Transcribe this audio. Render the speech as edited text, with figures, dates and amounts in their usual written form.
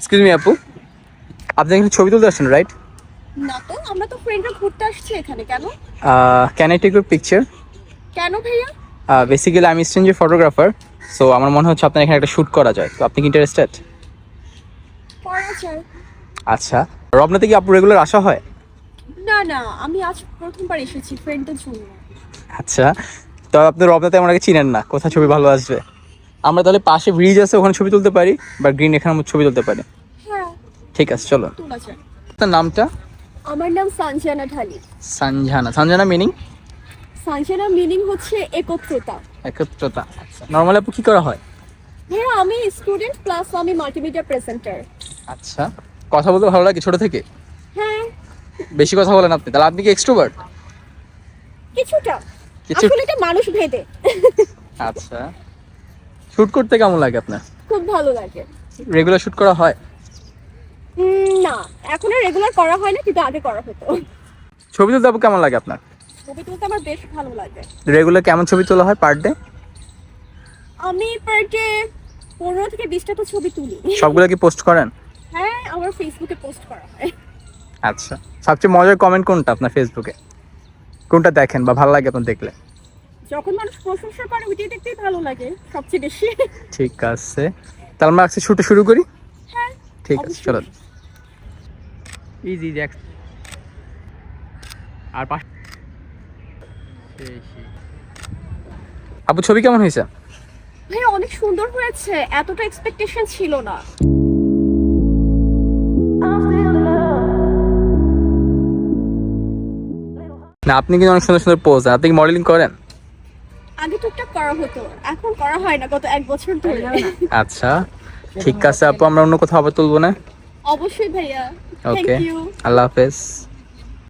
Excuse me আপু, আপনি এখানে ছবি তুলতে আসছেন রাইট? না তো, আমরা তো ফ্রেন্ডরা ঘুরতে আসছি এখানে। কেন? Can I take your picture? কেন ভাইয়া? বেসিক্যালি আমি স্ট্রেঞ্জার ফটোগ্রাফার, সো আমার মনে হচ্ছে আপনার এখানে একটা শ্যুট করা যায়, তো আপনি কি ইন্টারেস্টেড? করা যায়। আচ্ছা, রবনাতে কি আপু রেগুলার আসা হয়? না না, আমি আজ প্রথমবার এসেছি ফ্রেন্ডদের জন্য। আচ্ছা, তো আপনি রবনাতে আমাকে চিনেন না, কোথায় ছবি ভালো আসবে? আমরা তাহলে পাশে ব্রিজ আছে, ওখানে ছবি তুলতে পারি, বা গ্রিন এখানে আমরা ছবি তুলতে পারি। হ্যাঁ, ঠিক আছে, চলো। তোলা যায়। আপনার নামটা? আমার নাম সানজানা ঢালি। সঞ্জানা। সঞ্জানা মিনিং? সানজানা মিনিং হচ্ছে একত্রতা। একত্রতা। আচ্ছা, নর্মালি আপু কি করা হয়? ভাইয়া আমি স্টুডেন্ট প্লাস আমি মাল্টিমিডিয়া প্রেজেন্টার। আচ্ছা, কথা বলতে ভালো লাগে ছোট থেকে? হ্যাঁ, বেশি কথা বলেন আপনি, তাহলে আপনি কি এক্সট্রোভার্ট? কিছুটা। কিছু। আসলে এটা মানুষ ভেদে। আচ্ছা, শুট করতে কেমন লাগে আপনার? খুব ভালো লাগে। রেগুলার শুট করা হয়? না, এখন আর রেগুলার করা হয় না, কিন্তু আগে করা হতো। ছবি তুলতে আপু কেমন লাগে আপনার? ছবি তুলতে আমার বেশ ভালো লাগে। রেগুলার কেমন ছবি তোলা হয় পার ডে? আমি পার ডে 15 থেকে 20টা তো ছবি তুলি। সবগুলো কি পোস্ট করেন? হ্যাঁ, আমার ফেসবুকে পোস্ট করা হয়। আচ্ছা, সবচেয়ে মজার কমেন্ট কোনটা আপনার ফেসবুকে? কোনটা দেখেন বা ভালো লাগে আপনার দেখলে? যখন মানুষ প্রশংসা করে ওইটাই দেখতেই ভালো লাগে সবচেয়ে বেশি। ঠিক আছে, তাহলে আমরা আজকে শুটে শুরু করি। হ্যাঁ, ঠিক আছে, অবশ্যই। চলো। ইজি দেখ। আর পাশ। আপু ছবি কেমন হয়েছে? ভাই অনেক সুন্দর হয়েছে, এতটা এক্সপেকটেশন ছিল না। না, আপনি কিন্তু অনেক সুন্দর সুন্দর পোজ, আপনি কি মডেলিং করেন? আগে টুকটাক করা হতো, এখন করা হয় না গত 1 বছর ধরে। আচ্ছা, ঠিক আছে আপু, আমরা অন্য কোথাও আবার তুলবো না। অবশ্যই ভাইয়া। Thank okay, you. আল্লাহ হাফেজ।